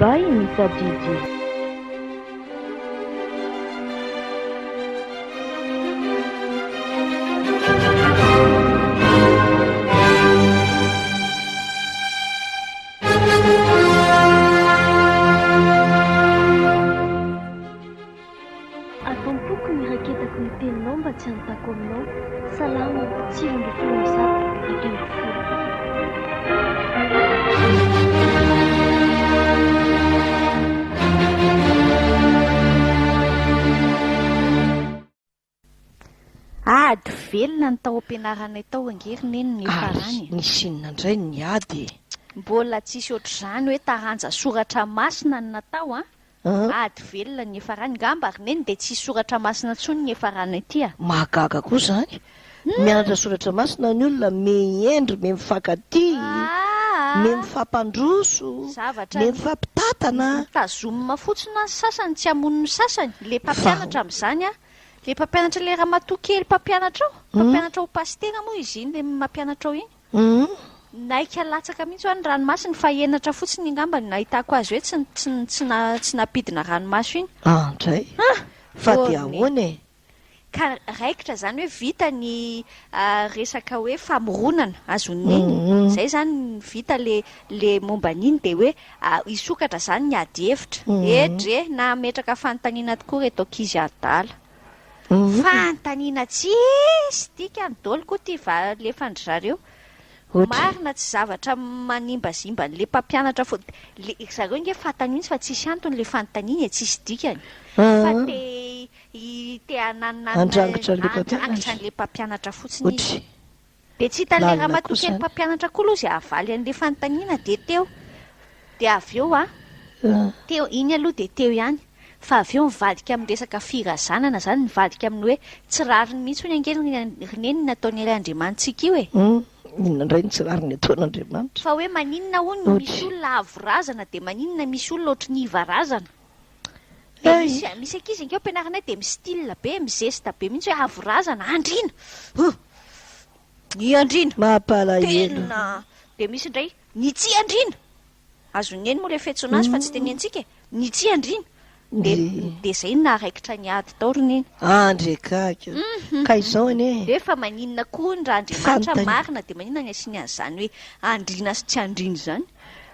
by Mr. Gigi. Atampoko ny raketako ny teninao mba tsy hanontako aminao. Salama tsiro ndy folo zato dimy folo. Ady velona ny tao am-pianaranay tao angeriny eny ny farany. Nisy inona indray ny ady? Mbola tsisy ohatr'izany hoe taranja soratra masina ny natao a. Ady velona ny farany ngamba ary neny dia tsisy soratra masina intsony ny farany ety a. Mahagaga koa zany. Mianatra soratra masina ny olona miendry, mifankatỳ, mifampandroso, mifampitatana. Tazomina fotsiny ny sasany tsy hamono ny sasany. Le mpampianatra amin'izany a. Le mpampianatra le ramatoa kely mpampianatra ao. Mpampianatra ao pastera moa izy iny le mampianatra ao iny. Naika latsaka mihitsy ho any ranomasiny fa enatra fotsiny ngamba ny nahitako azy hoe tsy napidina ranomaso iny. Andray. Fa dia ahoana e? Ka raikitra zany hoe vita ny resaka hoe famoronana azon'iny. Zay zany vita le momba an'iny dia hoe isokatra zany ny ady hevitra. Edre na metraka fanontaniana tokoa reto ankizy adala. Fanontaniana tsisy tika ny dolo koa ty valefandry zareo. Marina tsy zavatra manimbazimba le mpampianatra fo. Zareo nge fantaniana fa tsisy antony le fanontaniana tsisy dikany. Fa te andrangitra le mpampianatra fotsiny izy. Dia tsy hitan'le ramatoa kely mpampianatra koa aloha izay avaly an'le fanontaniana dia teo. Dia avy eo teo iny aloha dia teo ihany. Fa avy eo mivadika amin'ny resaka firazanana zany, mivadika amin'ny hoe tsy rariny mihitsy hoy angely reneny nataony Andriamanitsika io e. Inona indray ny tsy rariny ataon'Andriamanitra? Fa hoe maninona hono misy olona avorazana dia maninona misy olona ohatry ny ivarazana. Misy ankizy inkeo ampianaranay dia mistyle be, mizesta be mihitsy hoe avorazana, andrina. Ny andrina. Mampalahelo. Dia misy indray ny tsy andrina. Azony eny moa le fetsona azy fa tsy tenentsika e. Ny tsy andrina. Dia izay naraikitra ny ady taoriny iny. Andrekaka. Ka izao anie. Efa maninona koa ny raha Andriamanitra marina dia maninona ny asiany an'izany hoe andrina sy tsy andrina izany.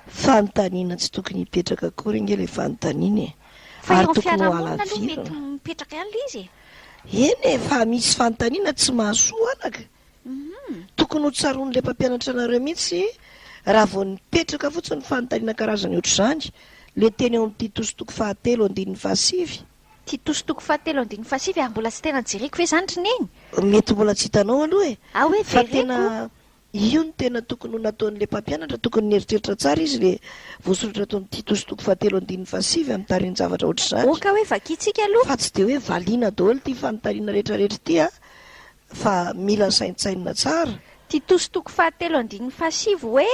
Fanontaniana tsy tokony hipetraka akory inge ilay fanontaniana e. Fa eo amin'ny fiarahamonina aloha mety mipetraka ihany ilay izy e. Eny e, fa misy fanontaniana tsy mahasoa anaka. Tokony ho tsaroan'ilay mpampianatra anareo mihitsy raha vao nipetraka fotsiny fanontaniana karazany ohatr'izany. Le teny ao amin'ny Titositoko 7:7. Titositoko 7:7 ary mbola tsy tena jereko hoe zany rineny. Mety mbola tsy hitanao aloha e. Hoe fa tena io ny tena tokony ho nataon'ilay mpampianatra, tokony nieritreritra tsara izy le voasoratra tao amin'ny Titositoko 7:7 amin'ny tariny zavatra ohatr'izany. Oka hoe vakitsika aloha. Fa tsy dia hoe valiana daholo ty fanontaniana rehetrarehetra ty a, fa mila saintsainina tsara. Titositoko 7:7 hoe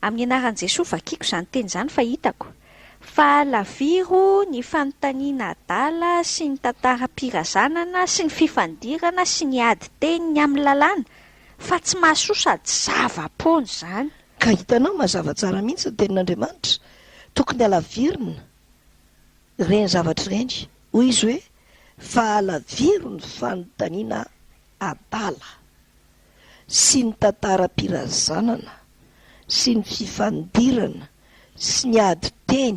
amin'ny anaran'i Jesosy vakiako izany teny izany fa hitako. Fa laviro ny fanontaniana adala sy ny tantaram-pirazanana sy ny fifandirana sy ny ady teniny amin'ny lalàna fa tsy mahasoa sady zava-pony izany. Ka hitanao mazava tsara mihitsy ny tenin'Andriamanitra. Tokony alavirina ireny zavatra ireny. Hoy izy hoe fa alaviro ny fanontaniana adala sy ny tantaram-pirazanana sy ny fifandirana sy ny ady teny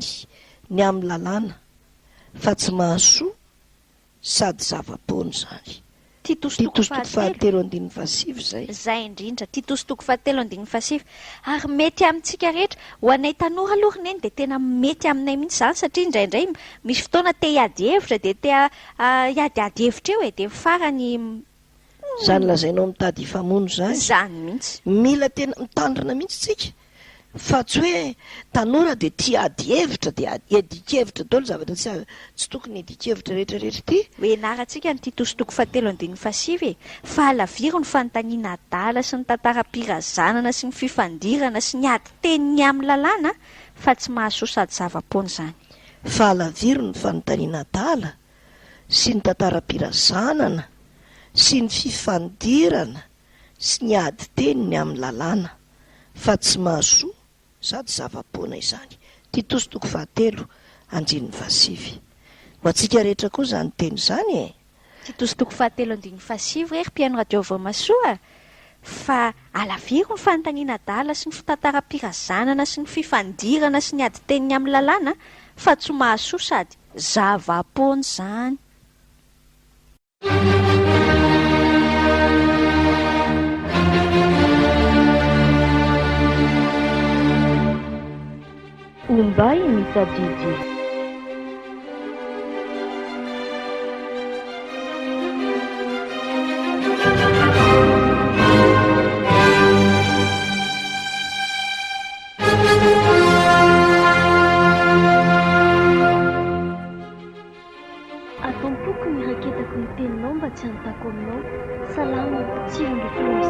ny amin'ny lalàna fa tsy mahasoa sady zava-pony izany. Titositoko 7:7 zay. Zay indrindra Titositoko 7:7 ary mety amintsika rehetra ho anay tanora aloha neny dia tena mety aminay mihitsy izany satria indraindray misy fotoana te hiady hevitra dia te hiady hevitra eo e dia farany zany lazainao mitady hifamono zany. Zany mihitsy. Mila tena mitandrina mihitsy tsika. Fa tsy hoe tanora dia tia ady hevitra dia hiadikevitra daholo zavatra tsy tokony hiadikevitra rehetrarehetra ty. Hoenarantsika ny Titositoko 7:7 e. Fa alaviro ny fanontaniana adala sy ny tantaram-pirazanana sy ny fifandirana sy ny ady teniny amin'ny lalàna fa tsy mahasoa sady zava-pony izany. Fa alaviro ny fanontaniana adala sy ny tantaram-pirazanana sy ny fifandirana sy ny ady teniny amin'ny lalàna fa tsy mahasoa sady zava-pona izany. Titositoko fahatelo andininy vasivy ho antsika rehetra koa zany teny zany e. Titositoko fahatelo andiny fasivy rery mpiaino radio Voamasoa fa alaviry ny fanontaniana adala sy ny fitantaram-pirazanana sy ny fifandirana sy ny ady teniny amin'ny lalàna fa tsy mahasoa sady zava-pony zany. Ombay mitadidy. Ataom-poko ny raketako ny teninao mba tsy hanontako aminao. Salama, tsiro ndrafona